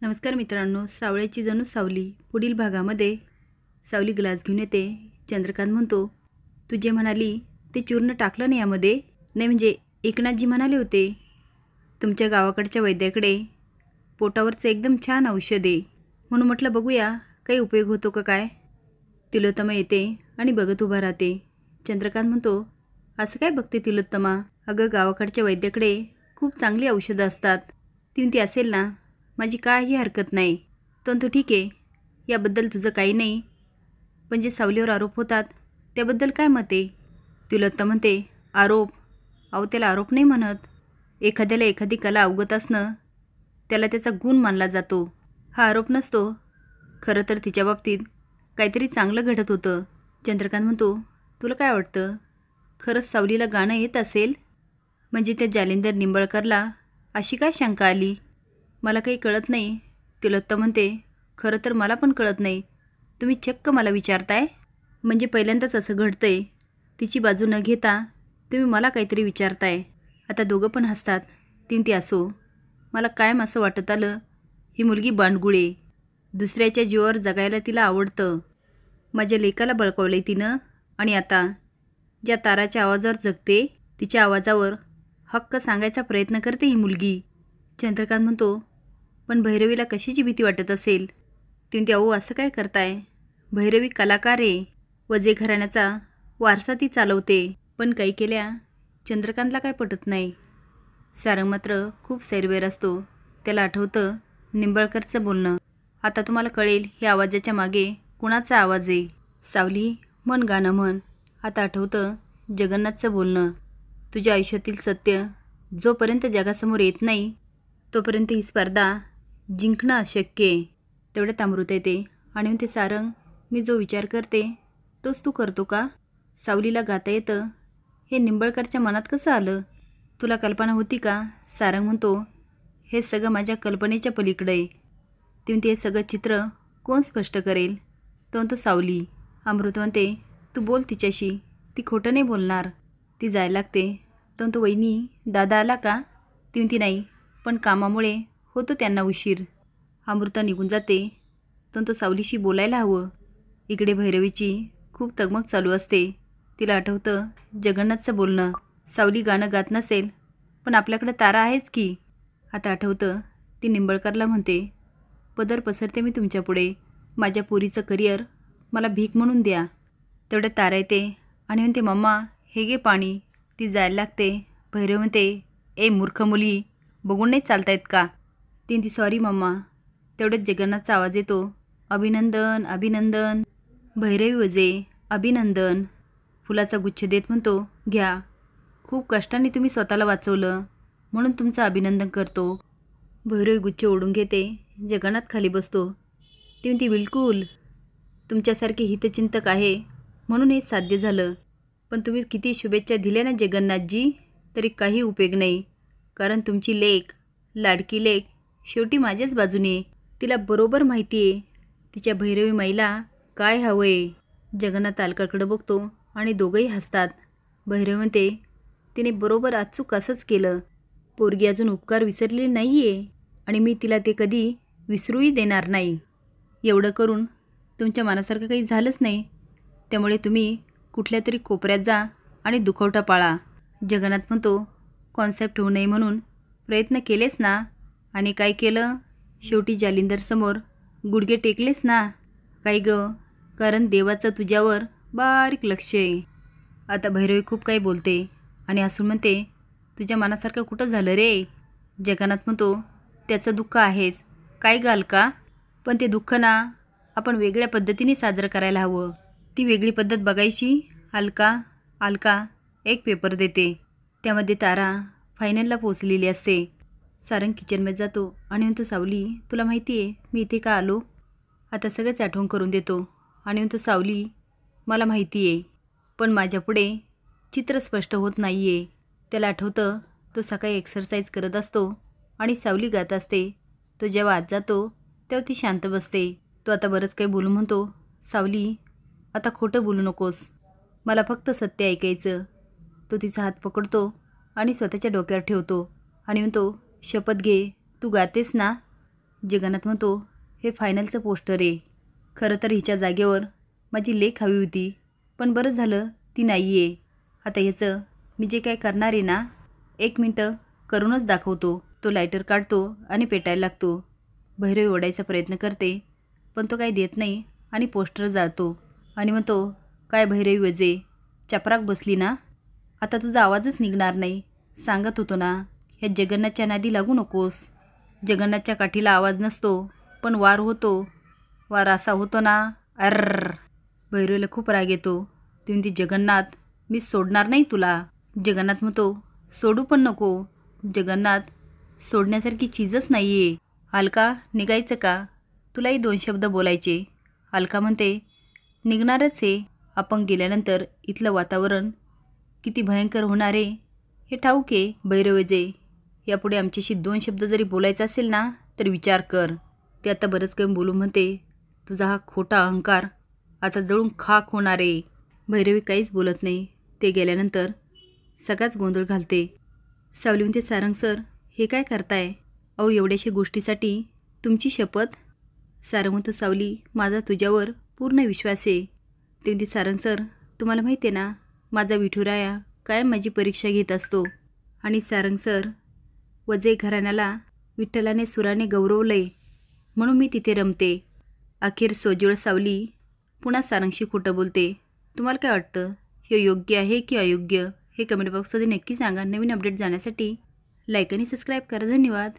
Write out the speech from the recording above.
नमस्कार मित्रांनो, सावळ्याची जणू सावली पुढील भागामध्ये सावली ग्लास घेऊन येते. चंद्रकांत म्हणतो, तू जे म्हणाली ते चूर्ण टाकलं ना यामध्ये? नाही म्हणजे एकनाथजी म्हणाले होते तुमच्या गावाकडच्या वैद्याकडे पोटावरचं एकदम छान औषध आहे, म्हणून म्हटलं बघूया काही उपयोग होतो का काय. तिलोत्तमा येते आणि बघत उभा राहते. चंद्रकांत म्हणतो, असं काय बघते तिलोत्तमा? अगं गावाकडच्या वैद्याकडे खूप चांगली औषधं असतात, ती असेल ना, माझी काही हरकत नाही. तो ठीक आहे, याबद्दल तुझं काही नाही, पण जे सावलीवर आरोप होतात त्याबद्दल काय मत आहे? तिलोत्तमा म्हणते, आरोप? अहो त्याला आरोप नाही म्हणत. एखाद्याला एखादी कला अवगत असणं त्याला त्याचा गुण मानला जातो, हा आरोप नसतो. खरं तर तिच्या बाबतीत काहीतरी चांगलं घडत होतं. चंद्रकांत म्हणतो, तुला काय वाटतं, खरंच सावलीला गाणं येत असेल? म्हणजे त्या जालिंदर निंबाळकरला अशी काय शंका आली? मला काही कळत नाही. तिलोत्तमा म्हणते, खरं तर मला पण कळत नाही. तुम्ही चक्क मला विचारताय? म्हणजे पहिल्यांदाच असं घडतंय, तिची बाजू न घेता तुम्ही मला काहीतरी विचारताय. आता दोघं पण हसतात. ती असो, मला कायम असं वाटत आलं ही मुलगी बांडगुळे, दुसऱ्याच्या जीवावर जगायला तिला आवडतं. माझ्या लेकाला बळकावलंय तिनं, आणि आता ज्या ताराच्या आवाजावर जगते तिच्या आवाजावर हक्क सांगायचा प्रयत्न करते ही मुलगी. चंद्रकांत म्हणतो, पण भैरवीला कशाची भीती वाटत असेल? ती अहो असं काय करताय? भैरवी कलाकार आहे, वजे घराण्याचा वारसा ती चालवते. पण काही केल्या चंद्रकांतला काय पटत नाही. सारंग मात्र खूप सैरवेर असतो. त्याला आठवतं निंबाळकरचं बोलणं. आता तुम्हाला कळेल हे आवाजाच्या मागे कुणाचा आवाज आहे. सावली, म्हण गाणं म्हण. आता आठवतं जगन्नाथचं बोलणं, तुझ्या आयुष्यातील सत्य जोपर्यंत जगासमोर येत नाही तोपर्यंत ही स्पर्धा जिंकणं अशक्य आहे. तेवढ्यात अमृता येते आणि म्हणते, सारंग, मी जो विचार करते तोच तू करतो का? सावलीला गाता येतं हे निंबाळकरच्या मनात कसं आलं? तुला कल्पना होती का? सारंग म्हणतो, हे सगळं माझ्या कल्पनेच्या पलीकडे आहे. ती म्हणते, हे सगळं चित्र कोण स्पष्ट करेल? तो सावली. अमृता म्हणते, तू बोल तिच्याशी, ती खोटं नाही बोलणार. ती जायला लागते. तो वहिनी, दादा आला का? ती म्हणते, नाही, पण कामामुळे होतो त्यांना उशीर. अमृता निघून जाते. तो सावलीशी बोलायला हवं. इकडे भैरवीची खूप तगमग चालू असते. तिला आठवतं जगन्नाथचं बोलणं, सावली गाणं गात नसेल पण आपल्याकडे तारा आहेच की. आता आठवतं ती निंबाळकरला म्हणते, पदर पसरते मी तुमच्यापुढे, माझ्या पोरीचं करिअर मला भीक म्हणून द्या. तेवढ्या तारा येते आणि म्हणते, मम्मा हे घे पाणी. ती जायला लागते. भैरव म्हणते, ए मूर्ख मुली, बघून नाही चालतायत का? ती सॉरी मम्मा. तेवढ्यात जगन्नाथचा आवाज येतो, अभिनंदन अभिनंदन. भैरवी वजे, अभिनंदन. फुलाचा गुच्छ देत म्हणतो, घ्या, खूप कष्टाने तुम्ही स्वतःला वाचवलं म्हणून तुमचं अभिनंदन करतो. भैरवी गुच्छ ओढून घेते. जगन्नाथ खाली बसतो. ती म्हणते, बिलकुल, तुमच्यासारखे हितचिंतक आहे म्हणून हे साध्य झालं. पण तुम्ही किती शुभेच्छा दिल्या ना जगन्नाथजी, तरी काही उपयोग नाही. कारण तुमची लेक, लाडकी लेक शेवटी माझ्याच बाजूने. तिला बरोबर माहिती आहे तिच्या भैरवी माईला काय हवं आहे. जगन्नाथ अलकाकडे बघतो आणि दोघंही हसतात. भैरवी म्हणते, तिने बरोबर अचूक असंच केलं. पोरगी अजून उपकार विसरलेली नाही आहे आणि मी तिला ते कधी विसरूही देणार नाही. एवढं करून तुमच्या मनासारखं काही झालंच नाही, त्यामुळे तुम्ही कुठल्या तरी कोपऱ्यात जा आणि दुखवटा पाळा. जगन्नाथ म्हणतो, कॉन्सेप्ट होऊ नये म्हणून प्रयत्न केलेच ना, आणि काय केलं? शेवटी जालिंदरसमोर गुडघे टेकलेस ना. काय गं, कारण देवाचं तुझ्यावर बारीक लक्ष आहे. आता भैरवी खूप काही बोलते आणि हसून म्हणते, तुझ्या मनासारखं कुठं झालं रे? जगन्नाथ म्हणतो, त्याचं दुःख आहेच. काय गाल का? पण ते दुःख ना आपण वेगळ्या पद्धतीने साजरं करायला हवं. ती वेगळी पद्धत बघायची. अलका एक पेपर देते, त्यामध्ये तारा फायनलला पोचलेली असते. सारंग किचनमध्ये जातो आणि म्हणतो, सावली, तुला माहिती आहे मी इथे का आलो? आता सगळंच आठवण करून देतो आणि म्हणतो, सावली, मला माहिती आहे, पण माझ्यापुढे चित्र स्पष्ट होत नाही आहे. त्याला आठवतं तो सकाळी एक्सरसाइज करत असतो आणि सावली गात असते. तो जेव्हा आत जातो तेव्हा ती शांत बसते. तो आता बरंच काही बोलू म्हणतो, सावली, आता खोटं बोलू नकोस, मला फक्त सत्य ऐकायचं. तो तिचा हात पकडतो आणि स्वतःच्या डोक्यावर ठेवतो आणि म्हणतो, शपथ घे, तू गातेस ना? जगन्नाथ म्हणतो, हे फायनलचं पोस्टर आहे. खरं तर हिच्या जागेवर माझी लेक हवी होती, पण बरं झालं ती नाही आहे. आता ह्याचं मी जे काय करणार आहे ना, 1 मिनटं करूनच दाखवतो. तो लायटर काढतो आणि पेटायला लागतो. भैरवी ओढायचा प्रयत्न करते, पण तो काही देत नाही आणि पोस्टर जातो आणि म्हणतो, काय भैरवी वजे, चपराक बसली ना? आता तुझा आवाजच निघणार नाही. सांगत होतो ना, ह्या जगन्नाथच्या नादी लागू नकोस. जगन्नाथच्या काठीला आवाज नसतो, पण वार होतो. वार असा होतो ना, अर्र. भैरवीला खूप राग येतो. ती म्हणते, जगन्नाथ मी सोडणार नाही तुला. जगन्नाथ म्हणतो, सोडू पण नको. जगन्नाथ सोडण्यासारखी चीजच नाही आहे. अलका निघायचं का? तुलाही 2 शब्द बोलायचे. अलका म्हणते, निघणारच आहे. आपण गेल्यानंतर इथलं वातावरण किती भयंकर होणार आहे हे ठाऊक आहे. भैरवजे, यापुढे आमच्याशी 2 शब्द जरी बोलायचं असेल ना, तर विचार कर. ते आता बरंच काही बोलू म्हणते, तुझा हा खोटा अहंकार आता जळून खाक होणार आहे. भैरवी काहीच बोलत नाही. ते गेल्यानंतर सगळाच गोंधळ घालते. सावली म्हणते, सारंग सर हे काय करताय? अहो एवढ्याशा गोष्टीसाठी तुमची शपथ. सारंग म्हणतो, सावली माझा तुझ्यावर पूर्ण विश्वास आहे. ते म्हणते, सारंग सर तुम्हाला माहिती आहे ना, माझा विठुराया कायम माझी परीक्षा घेत असतो. आणि सारंग सर, वजे घराण्याला विठ्ठलाने सुराने गौरवलंय म्हणून मी तिथे रमते. अखेर सोज्वळ सावली पुन्हा सारंगशी खोटं बोलते. तुम्हाला काय वाटतं, हे योग्य आहे की अयोग्य? हे कमेंट बॉक्समध्ये नक्की सांगा. नवीन अपडेट जाण्यासाठी लाईक आणि सबस्क्राईब करा. धन्यवाद.